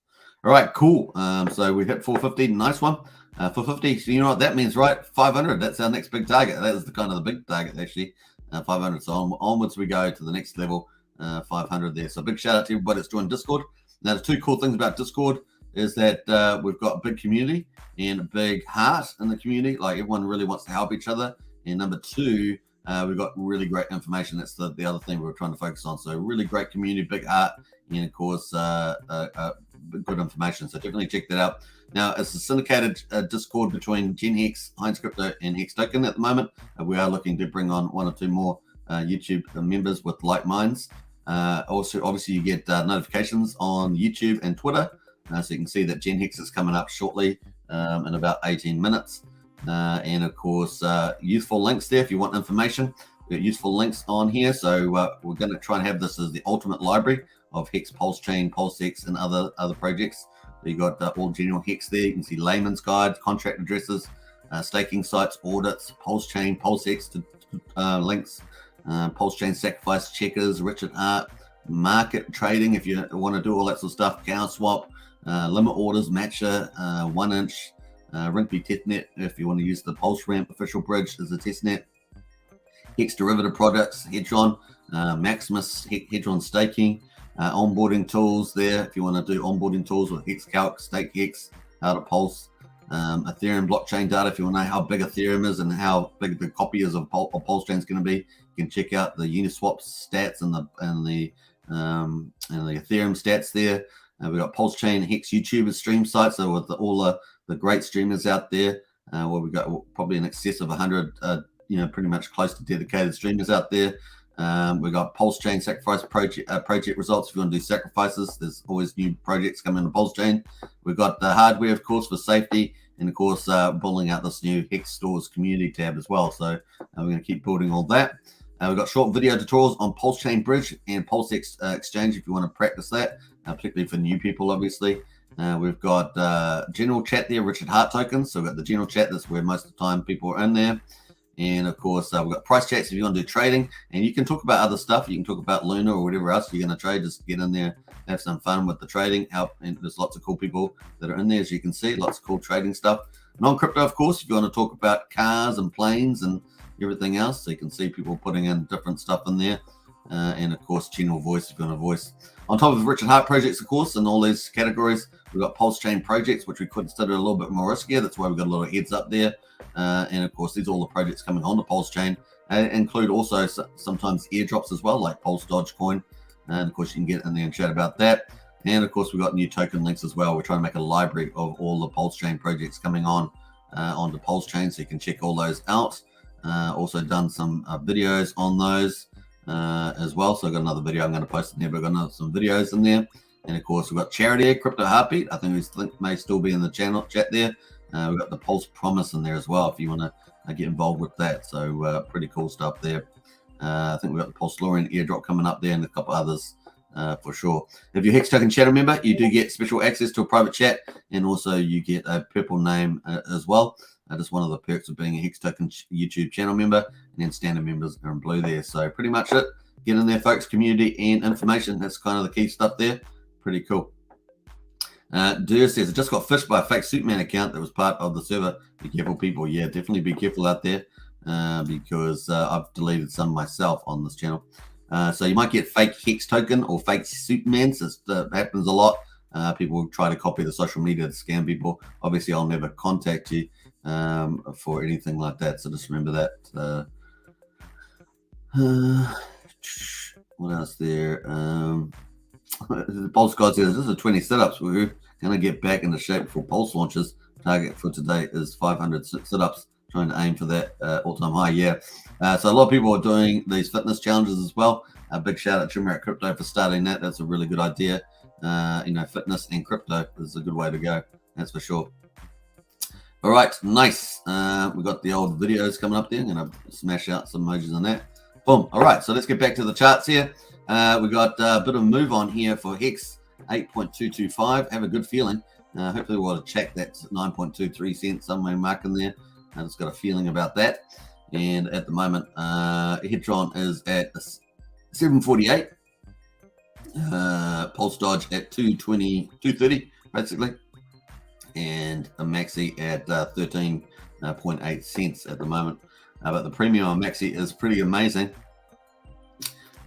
All right, cool. So we hit 450. Nice one. 450. So you know what that means, right? 500. That's our next big target. That is the kind of the big target, actually. 500. So onwards we go to the next level. 500 there. So big shout out to everybody that's joined Discord. Now, the two cool things about Discord is that we've got a big community and a big heart in the community. Like, everyone really wants to help each other. And number two, we've got really great information. That's the other thing we're trying to focus on. So really great community, big heart, and of course, good information. So definitely check that out. Now, it's a syndicated Discord between Gen Hex, Heinz Crypto, and Hex Token at the moment. We are looking to bring on 1 or 2 more YouTube members with like minds. Also, obviously, you get notifications on YouTube and Twitter. So you can see that Gen Hex is coming up shortly in about 18 minutes. And of course, useful links there if you want information. We've got useful links on here. So we're going to try and have this as the ultimate library of Hex, Pulsechain, PulseX, and other projects. So you got all general Hex there. You can see layman's guides, contract addresses, staking sites, audits, Pulsechain, PulseX links, Pulsechain Sacrifice checkers, Richard Hart, market trading if you want to do all that sort of stuff, cow swap, limit orders, matcher, 1-inch, Rinkeby testnet if you want to use the Pulse Ramp official bridge as a testnet, Hex derivative products, Hedron, Maximus, Hedron staking, onboarding tools there if you want to do onboarding tools with Hex Calc, Stake Hex, how to Pulse, Ethereum blockchain data if you want to know how big Ethereum is and how big the copy is of Pulsechain is going to be. You can check out the Uniswap stats and the Ethereum stats there. We've got Pulsechain, Hex YouTubers stream sites, so with all the great streamers out there, where we've got probably in excess of 100, pretty much close to dedicated streamers out there. We've got Pulsechain Sacrifice project results. If you want to do sacrifices, there's always new projects coming to Pulsechain. We've got the hardware, of course, for safety, and of course, building out this new Hex Stores community tab as well. So we're going to keep building all that. We've got short video tutorials on Pulsechain Bridge and PulseX Exchange if you want to practice that, particularly for new people, obviously. We've got general chat there, Richard Hart tokens. So we've got the general chat. That's where most of the time people are in there. And of course, we've got price chats if you want to do trading. And you can talk about other stuff. You can talk about Luna or whatever else you're going to trade. Just get in there, have some fun with the trading. And there's lots of cool people that are in there, as you can see. Lots of cool trading stuff. Non-crypto, of course, if you want to talk about cars and planes and everything else. So you can see people putting in different stuff in there. And of course, general voice if you want a voice. On top of Richard Hart projects, of course, in all these categories, we've got Pulsechain projects, which we consider a little bit more riskier. That's why we've got a little heads up there. And of course, these are all the projects coming on the Pulsechain. include also sometimes airdrops as well, like Pulse Dodge coin. And of course, you can get in there and chat about that. And of course, we've got new token links as well. We're trying to make a library of all the Pulsechain projects coming on onto Pulsechain, so you can check all those out. Also done some videos on those as well. So I've got another video I'm going to post in there, but I've got some videos in there. And of course, we've got Charity, Crypto Heartbeat. I think we may still be in the channel chat there. We've got the Pulse Promise in there as well if you want to get involved with that. So pretty cool stuff there. I think we've got the Pulse Lorian airdrop coming up there and a couple others for sure. If you're Hex Token channel member, you do get special access to a private chat, and also you get a purple name as well. Just one of the perks of being a Hex Token YouTube channel member, and then standard members are in blue there. So pretty much it. Get in there, folks. Community and information. That's kind of the key stuff there. Pretty cool. Dur says, I just got fished by a fake Superman account that was part of the server. Be careful, people. Yeah, definitely be careful out there because I've deleted some myself on this channel. So you might get fake Hex token or fake Supermans. It happens a lot. People try to copy the social media to scam people. Obviously, I'll never contact you for anything like that. So just remember that. What else there? The Pulse God says, this is 20 setups. We're going to get back into shape before Pulse launches. Target for today is 500 sit-ups. Trying to aim for that all-time high. Yeah. So a lot of people are doing these fitness challenges as well. A big shout out to American Crypto for starting that. That's a really good idea. Fitness and crypto is a good way to go. That's for sure. All right. Nice. We got the old videos coming up there. I'm going to smash out some emojis on that. Boom. All right. So let's get back to the charts here. We got a bit of a move on here for Hex 8.225. Have a good feeling. Hopefully we'll check that 9.23 cents somewhere marking there. I just got a feeling about that. And at the moment, Hedron is at 748. Pulse Dodge at 230, basically. And a Maxi at 13.8 cents at the moment. But the premium on Maxi is pretty amazing.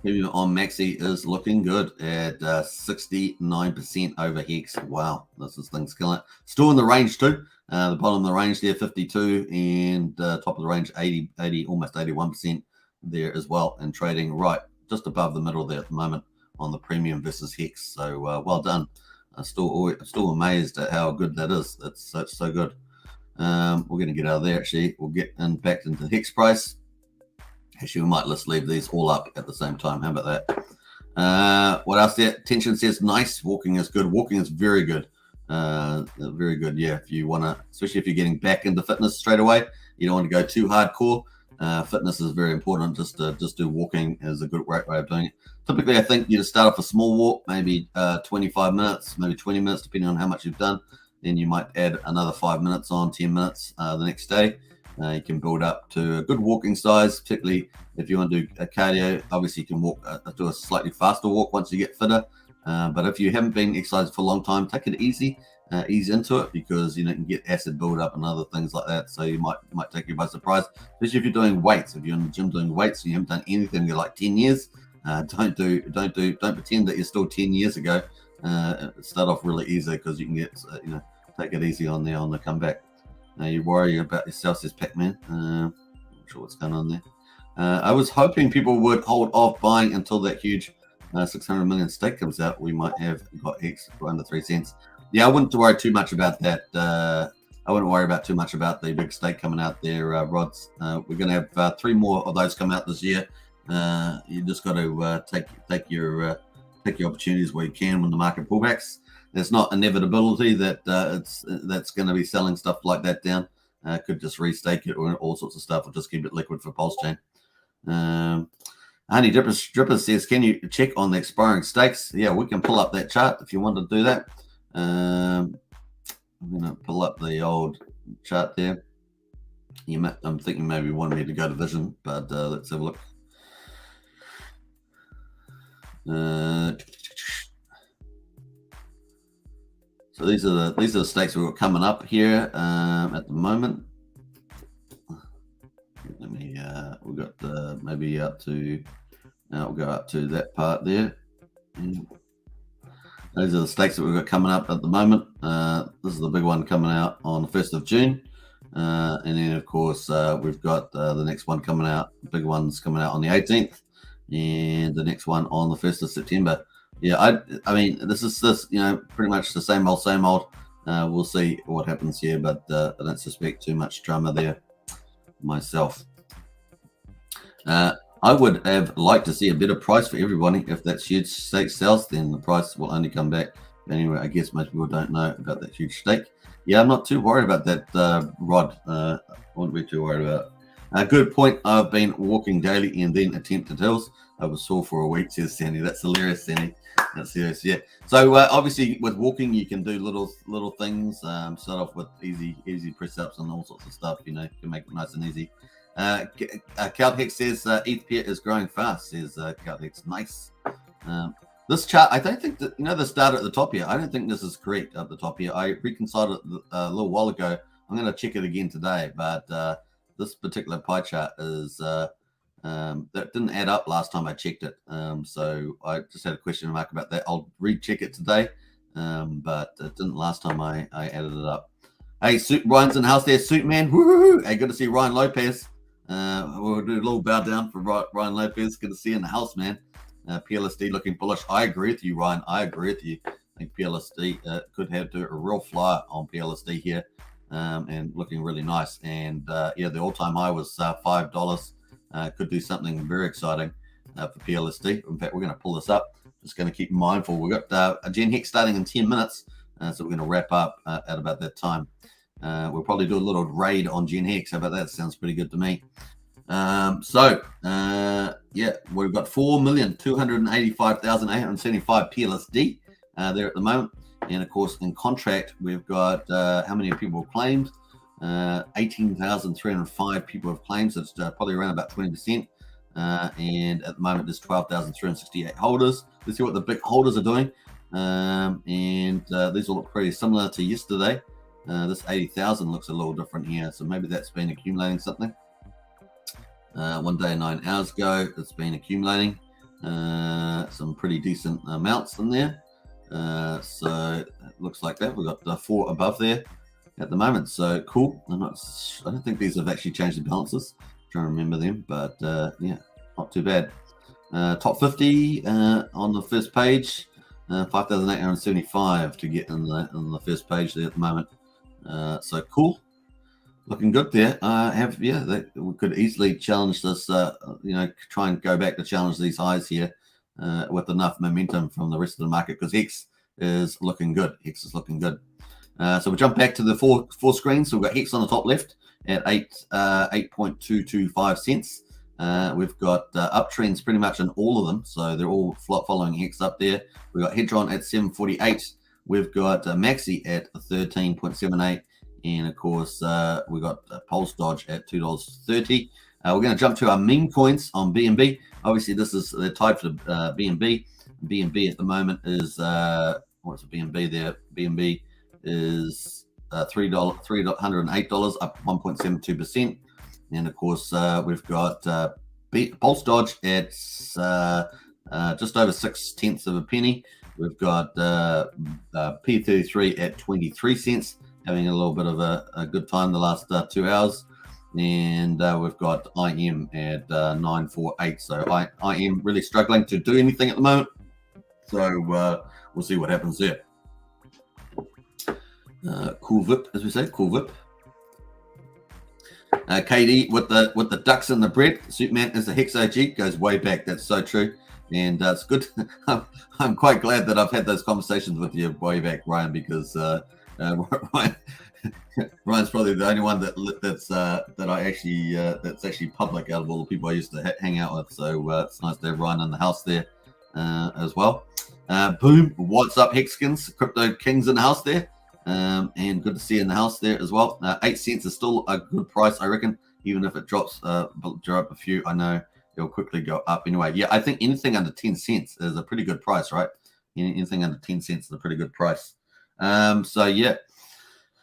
Premium on Maxi is looking good at 69% over Hex. Wow, this thing's killing it. Still in the range too. The bottom of the range there, 52, and top of the range, 80, almost 81% there as well, and trading right just above the middle there at the moment on the premium versus Hex. So well done. I'm still amazed at how good that is. That's so good. We're going to get out of there actually. We'll get back into Hex price. Actually, we might just leave these all up at the same time. How about that? What else there? Tension says nice. Walking is good. Walking is very good. Very good. Yeah, if you want to, especially if you're getting back into fitness straight away, you don't want to go too hardcore. Fitness is very important. Just do walking is a good way of doing it. Typically, I think you just start off a small walk, maybe 25 minutes, maybe 20 minutes, depending on how much you've done. Then you might add another 5 minutes on, 10 minutes the next day. You can build up to a good walking size, particularly if you want to do a cardio. Obviously, you can walk do a slightly faster walk once you get fitter. But if you haven't been exercising for a long time, take it easy, ease into it, because you can get acid buildup and other things like that. So you might take you by surprise, especially if you're doing weights. If you're in the gym doing weights and you haven't done anything in like 10 years, don't pretend that you're still 10 years ago. Start off really easy because you can get take it easy on the comeback. You worry about yourself, says Pac-Man. Not sure what's going on there. I was hoping people would hold off buying until that huge 600 million stake comes out. We might have got Hex for under 3 cents. Yeah, I wouldn't worry too much about that. I wouldn't worry about too much about the big stake coming out there, Rods. We're going to have 3 more of those come out this year. You just got to take your opportunities where you can when the market pullbacks. There's not inevitability that that's going to be selling stuff like that down. Could just restake it or all sorts of stuff, or just keep it liquid for Pulsechain. Honey Dripper says, can you check on the expiring stakes? Yeah, we can pull up that chart if you want to do that. I'm going to pull up the old chart there. I'm thinking maybe you wanted me to go to Vision, but let's have a look. So these are the stakes we've got coming up here at the moment. Let me we've got maybe up to we'll go up to that part there. Those are the stakes that we've got coming up at the moment. This is the big one coming out on the 1st of June. And then, of course, we've got the next one coming out. The big one's coming out on the 18th, and the next one on the 1st of September. Yeah, I mean, this is pretty much the same old, same old. We'll see what happens here, but I don't suspect too much drama there myself. I would have liked to see a better price for everybody. If that huge stake sells, then the price will only come back. Anyway, I guess most people don't know about that huge stake. Yeah, I'm not too worried about that, Rod. I wouldn't be too worried about it. A good point. I've been walking daily and then attempted hills. I was sore for a week, says Sandy. That's hilarious, Sandy. That's serious, yeah. So obviously with walking, you can do little things. Start off with easy press ups and all sorts of stuff. You know, you can make it nice and easy. Hex says ETH pair is growing fast. Says Hex, nice. This chart, I don't think that, the start at the top here, I don't think this is correct at the top here. I reconciled it a little while ago. I'm going to check it again today, but this particular pie chart is that didn't add up last time I checked it. So I just had a question mark about that. I'll recheck it today, but it didn't last time I added it up. Hey, Ryan's in the house there, Suit Man. Woo-hoo! Hey, good to see Ryan Lopez. We'll do a little bow down for Ryan Lopez. Good to see you in the house, man. PLSD looking bullish. I agree with you, Ryan. I agree with you. I think PLSD could have a real flyer on PLSD here, and looking really nice. And yeah, the all-time high was $5. Could do something very exciting for PLSD. In fact, we're going to pull this up. Just going to keep mindful. We've got a Gen Hex starting in 10 minutes, so we're going to wrap up at about that time. We'll probably do a little raid on Gen Hex. How about that? Sounds pretty good to me. Yeah, we've got 4,285,875 PLSD there at the moment. And of course, in contract, we've got how many people have claimed? 18,305 people have claimed, so it's probably around about 20%. And at the moment, there's 12,368 holders. Let's see what the big holders are doing. And these all look pretty similar to yesterday. This 80,000 looks a little different here, so maybe that's been accumulating something. 1 day and 9 hours ago, it's been accumulating some pretty decent amounts in there. So it looks like that. We've got 4 above there at the moment. So cool. I don't think these have actually changed the balances. I'm trying to remember them, but yeah, not too bad. Top 50 on the first page, 5,875 to get in the first page there at the moment. So cool. Looking good there. We could easily challenge this, try and go back to challenge these highs here with enough momentum from the rest of the market, because Hex is looking good. Hex is looking good. So we'll jump back to the four screens. So we've got Hex on the top left at 8.225 cents. We've got uptrends pretty much in all of them. So they're all following Hex up there. We've got Hedron at 7.48. We've got Maxi at 13.78. And of course, we got Pulsechain at $2.30. We're going to jump to our meme coins on BNB. Obviously, they're tied for BNB. BNB at the moment is what's the BNB there? BNB is $308, up 1.72%. And of course, we've got Pulsechain at just over 0.6 of a penny. We've got P33 at 23 cents. Having a little bit of a good time the last 2 hours. And we've got IM at 948. So IM really struggling to do anything at the moment. So we'll see what happens there. Cool VIP, as we say, cool VIP. KD with the ducks in the bread. Superman is a Hex OG, goes way back. That's so true. And it's good. I'm quite glad that I've had those conversations with you way back, Ryan, because Ryan's probably the only one that's actually public out of all the people I used to hang out with. So it's nice to have Ryan in the house there as well. Boom, what's up, Hexkins? Crypto Kings in the house there, and good to see you in the house there as well. 8 cents is still a good price, I reckon, even if it drops drop a few. I know it'll quickly go up anyway. Yeah, I think anything under 10 cents is a pretty good price, right? Anything under 10 cents is a pretty good price. So yeah,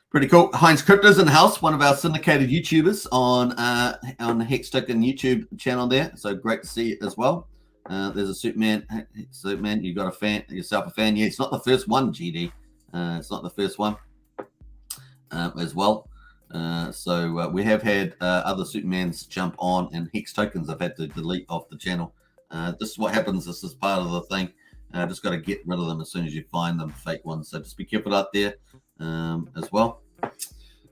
pretty cool. Heinz Crypto's in the house, one of our syndicated YouTubers on the Hex Token YouTube channel there. So great to see it as well. There's a Superman. Superman, you got yourself a fan. Yeah, it's not the first one, GD. It's not the first one as well. So we have had other Supermans jump on, and Hex tokens I've had to delete off the channel. This is what happens. This is part of the thing. Just got to get rid of them as soon as you find them, fake ones. So just be careful out there as well.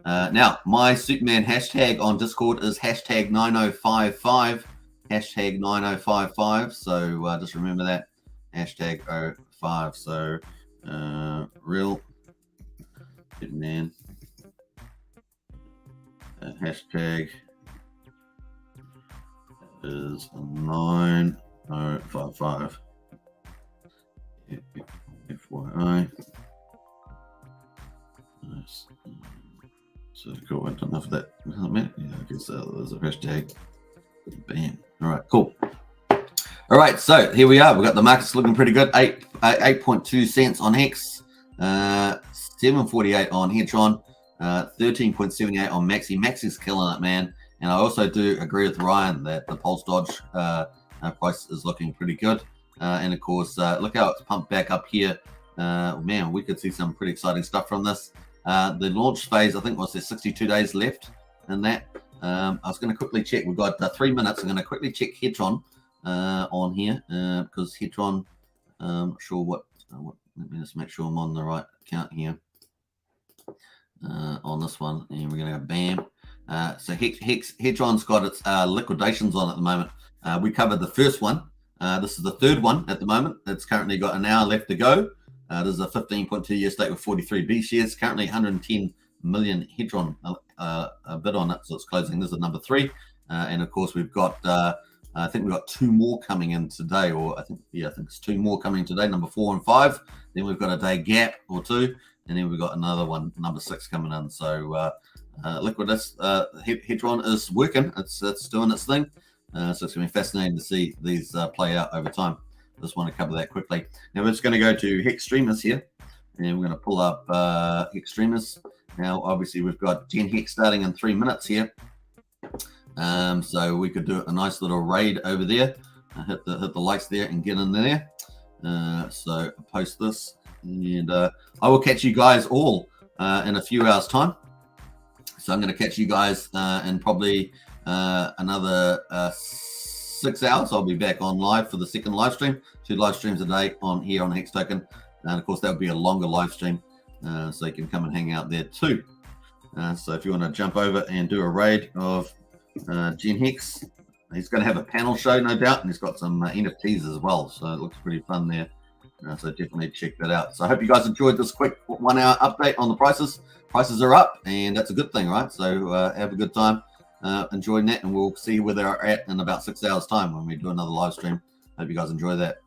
Now, my Superman hashtag on Discord is hashtag 9055. Hashtag 9055. So just remember that. Hashtag 05. So real Superman. Hashtag is 9055. FYI. Nice. So cool. I don't know if that meant. Yeah, I guess there's a hashtag. Bam. All right, cool. All right, so here we are. We've got the markets looking pretty good. 8.2 cents on Hex, 7.48 on Hedron, 13.78 on Maxi. Maxi's killing it, man. And I also do agree with Ryan that the Pulse Dodge price is looking pretty good. And of course, look how it's pumped back up here. Man, we could see some pretty exciting stuff from this. The launch phase, I think, was there 62 days left in that. I was going to quickly check. We've got 3 minutes. I'm going to quickly check Hedron on here because Hedron, not sure what. Let me just make sure I'm on the right account here on this one. And we're going to go bam. So Hedron's got its liquidations on at the moment. We covered the first one. This is the third one at the moment. It's currently got an hour left to go. This is a 15.2-year stake with 43 B shares. Currently 110 million Hedron bid on it, so it's closing. This is number 3. And of course, we've got, I think we've got 2 more coming in today, or I think it's 2 more coming today, number 4 and 5. Then we've got a day gap or 2, and then we've got another one, number 6 coming in. So Hedron is working. It's doing its thing. So it's going to be fascinating to see these play out over time. I just want to cover that quickly. Now we're just going to go to Hex Streamers here, and we're going to pull up Hex Streamers. Now, obviously, we've got Gen Hex starting in 3 minutes here. So we could do a nice little raid over there. Hit the likes there and get in there. So post this, and I will catch you guys all in a few hours' time. So I'm going to catch you guys in probably another 6 hours. I'll be back on live for the second live stream. 2 live streams a day on here on Hex Token, and of course that would be a longer live stream, so you can come and hang out there too. So if you want to jump over and do a raid of Gen Hex, he's going to have a panel show, no doubt, and he's got some NFTs as well. So it looks pretty fun there. So definitely check that out. So I hope you guys enjoyed this quick 1 hour update on the prices. Prices are up, and that's a good thing, right? So have a good time enjoying that, and we'll see where they're at in about 6 hours time when we do another live stream. Hope you guys enjoy that.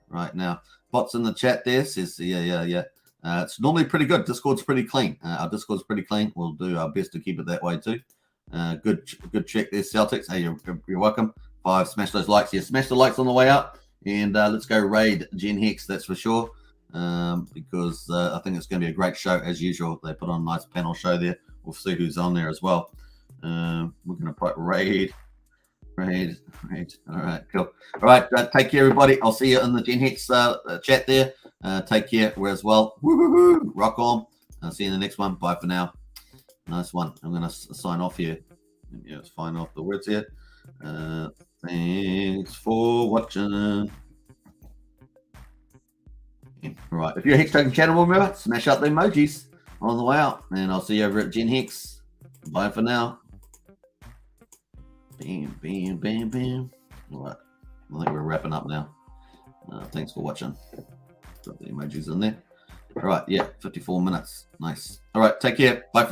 Right now, bots in the chat there says yeah. It's normally pretty good. Discord's pretty clean. Our Discord's pretty clean. We'll do our best to keep it that way too. Good check there, Celtics. Hey, you're welcome. 5, smash those likes. Yeah, smash the likes on the way up, and let's go raid Gen Hex. That's for sure. Because I think it's going to be a great show as usual. They put on a nice panel show there. We'll see who's on there as well. We're going to put raid. All right, cool. All right, take care, everybody. I'll see you in the Gen Hex chat there. Take care. We're as well. Woo-hoo-hoo. Rock on. I'll see you in the next one. Bye for now. Nice one. I'm going to sign off here. Yeah, let's find off the words here. Thanks for watching. All right. If you're a Hex Token channel member, smash out the emojis on the way out. And I'll see you over at Gen Hex. Bye for now. Bam. All right. I think we're wrapping up now. Thanks for watching. Got the emojis in there. All right. Yeah. 54 minutes. Nice. All right. Take care. Bye for now.